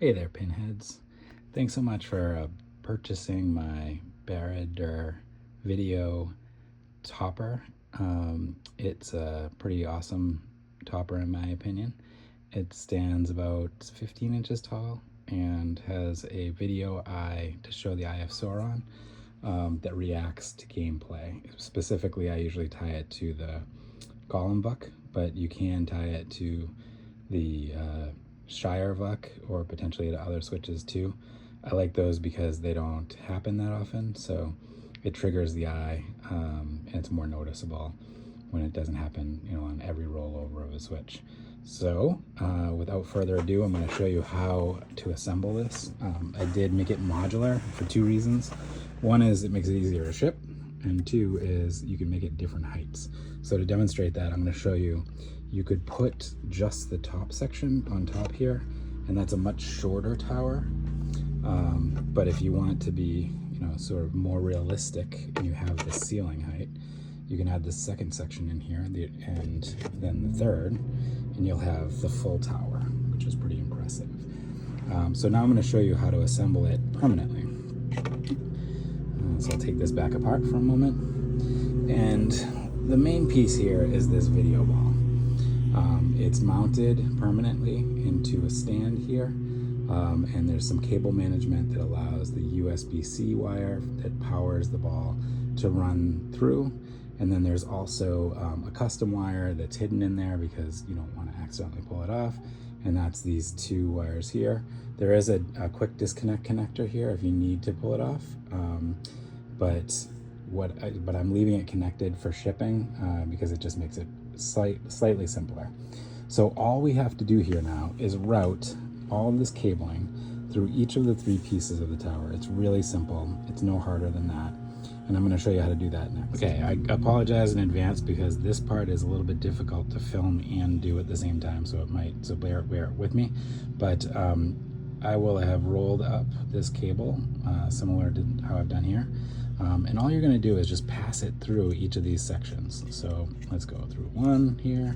Hey there, pinheads. Thanks so much for purchasing my Barad-dûr video topper. It's a pretty awesome topper in my opinion. It stands about 15 inches tall and has a video eye to show the eye of Sauron that reacts to gameplay. Specifically, I usually tie it to the Golem buck, but you can tie it to the Shire Vuck or potentially to other switches too. I like those because they don't happen that often, so it triggers the eye and it's more noticeable when it doesn't happen, you know, on every rollover of a switch. So without further ado, I'm going to show you how to assemble this. I did make it modular for two reasons. One is it makes it easier to ship, and two is you can make it different heights. So to demonstrate that, I'm going to show you, you could put just the top section on top here, and that's a much shorter tower. But if you want it to be, you know, sort of more realistic and you have the ceiling height, you can add the second section in here and then the third, and you'll have the full tower, which is pretty impressive. So now I'm going to show you how to assemble it permanently. So I'll take this back apart for a moment. And the main piece here is this video ball. It's mounted permanently into a stand here, and there's some cable management that allows the USB-C wire that powers the ball to run through. And then there's also a custom wire that's hidden in there because you don't want to accidentally pull it off, and that's these two wires here. There is a quick disconnect connector here if you need to pull it off, but I'm leaving it connected for shipping because it just makes it slightly simpler. So all we have to do here now is route all of this cabling through each of the three pieces of the tower. It's really simple. It's no harder than that. And I'm going to show you how to do that next. Okay, I apologize in advance because this part is a little bit difficult to film and do at the same time, so bear it with me. But I will have rolled up this cable similar to how I've done here. And all you're going to do is just pass it through each of these sections. So let's go through one here.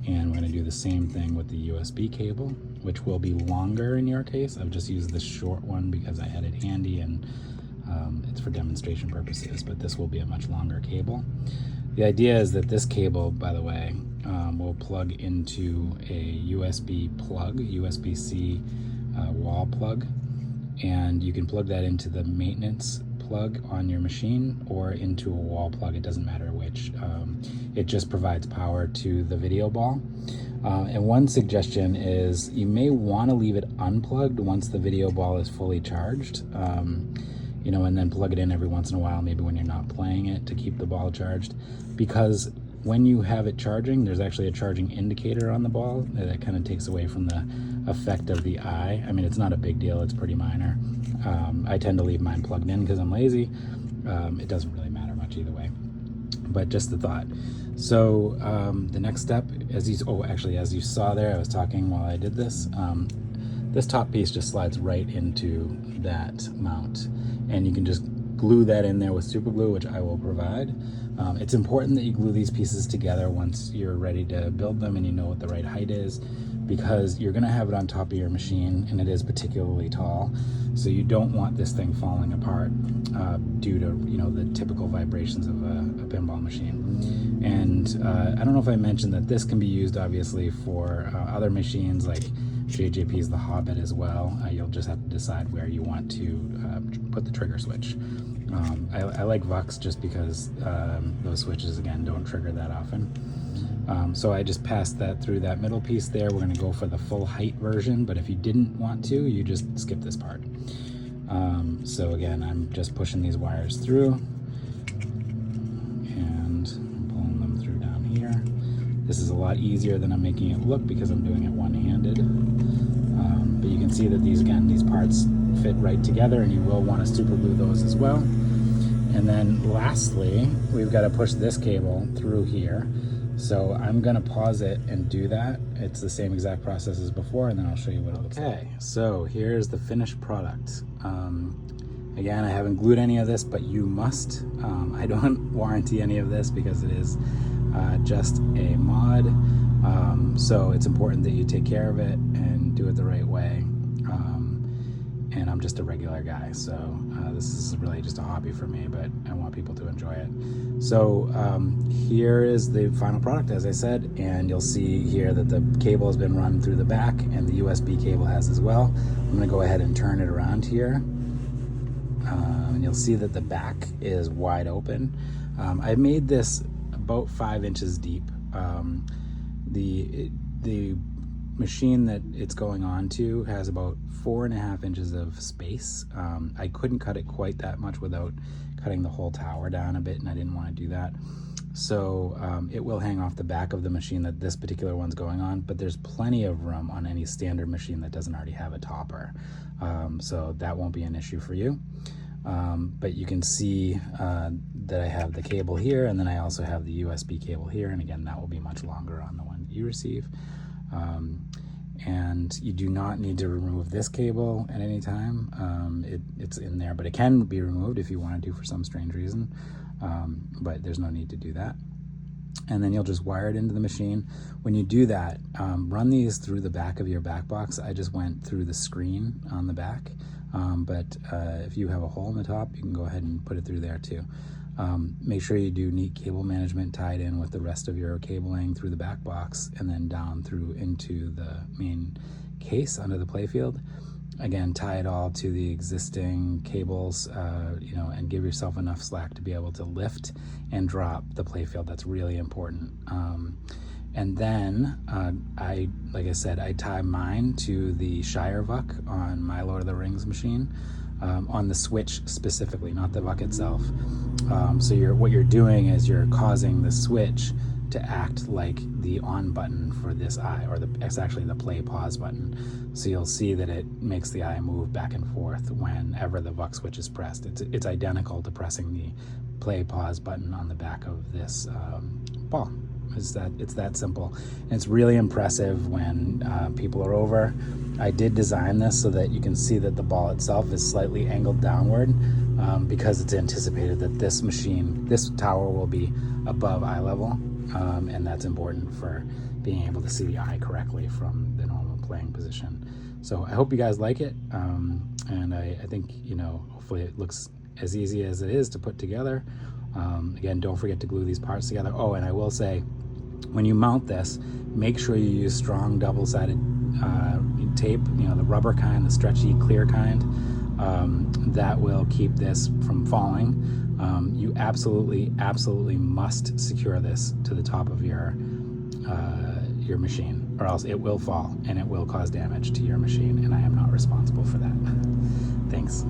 And we're going to do the same thing with the USB cable, which will be longer in your case. I've just used this short one because I had it handy and it's for demonstration purposes, but this will be a much longer cable. The idea is that this cable, by the way, will plug into a USB plug, USB-C wall plug, and you can plug that into the maintenance plug on your machine or into a wall plug. It doesn't matter which. It just provides power to the video ball. And one suggestion is you may want to leave it unplugged once the video ball is fully charged, you know, and then plug it in every once in a while, maybe when you're not playing it, to keep the ball charged. Because when you have it charging, there's actually a charging indicator on the ball that kind of takes away from the effect of the eye. I mean, it's not a big deal, it's pretty minor. I tend to leave mine plugged in because I'm lazy. It doesn't really matter much either way, but just the thought. So the next step, as you saw there, I was talking while I did this, this top piece just slides right into that mount, and you can just glue that in there with super glue, which I will provide. It's important that you glue these pieces together once you're ready to build them and you know what the right height is, because you're going to have it on top of your machine and it is particularly tall, so you don't want this thing falling apart due to, you know, the typical vibrations of a pinball machine. And I don't know if I mentioned that this can be used obviously for other machines like JJP's The Hobbit as well. You'll just have to decide where you want to put the trigger switch. I like Vucks just because those switches, again, don't trigger that often. So I just passed that through that middle piece there. We're going to go for the full height version, but if you didn't want to, you just skip this part. So again, I'm just pushing these wires through and pulling them through down here. This is a lot easier than I'm making it look because I'm doing it one-handed. But you can see that these parts fit right together, and you will want to super glue those as well. And then lastly, we've got to push this cable through here. So I'm going to pause it and do that. It's the same exact process as before, and then I'll show you what it looks like. Okay, so here's the finished product. Again, I haven't glued any of this, but you must. I don't warranty any of this because it is just a mod. So it's important that you take care of it and do it the right way. And I'm just a regular guy, so this is really just a hobby for me, but I want people to enjoy it. So here is the final product, as I said, and you'll see here that the cable has been run through the back and the USB cable has as well. I'm gonna go ahead and turn it around here. And you'll see that the back is wide open. I made this about 5 inches deep. The machine that it's going on to has about 4.5 inches of space. I couldn't cut it quite that much without cutting the whole tower down a bit, and I didn't want to do that. So it will hang off the back of the machine that this particular one's going on, but there's plenty of room on any standard machine that doesn't already have a topper. So that won't be an issue for you. But you can see that I have the cable here, and then I also have the USB cable here, and again, that will be much longer on the one that you receive. And you do not need to remove this cable at any time. It's in there, but it can be removed if you want to for some strange reason, but there's no need to do that. And then you'll just wire it into the machine. When you do that, run these through the back of your back box. I just went through the screen on the back, but if you have a hole in the top, you can go ahead and put it through there too. Make sure you do neat cable management tied in with the rest of your cabling through the back box and then down through into the main case under the playfield. Again, tie it all to the existing cables, and give yourself enough slack to be able to lift and drop the playfield. That's really important. And then, like I said, I tie mine to the Shire Vuck on my Lord of the Rings machine, on the switch specifically, not the Vuck itself. So what you're doing is you're causing the switch to act like the on button for this eye, or it's actually the play pause button. So you'll see that it makes the eye move back and forth whenever the Vuck switch is pressed. It's identical to pressing the play pause button on the back of this ball. It's that simple. And it's really impressive when people are over. I did design this so that you can see that the ball itself is slightly angled downward, because it's anticipated that this tower will be above eye level, and that's important for being able to see the eye correctly from the normal playing position. So I hope you guys like it, and I think, hopefully it looks as easy as it is to put together. Again, don't forget to glue these parts together. Oh, and I will say, when you mount this, make sure you use strong double-sided tape, the rubber kind, the stretchy, clear kind. That will keep this from falling. You absolutely must secure this to the top of your machine, or else it will fall and it will cause damage to your machine, and I am not responsible for that. Thanks.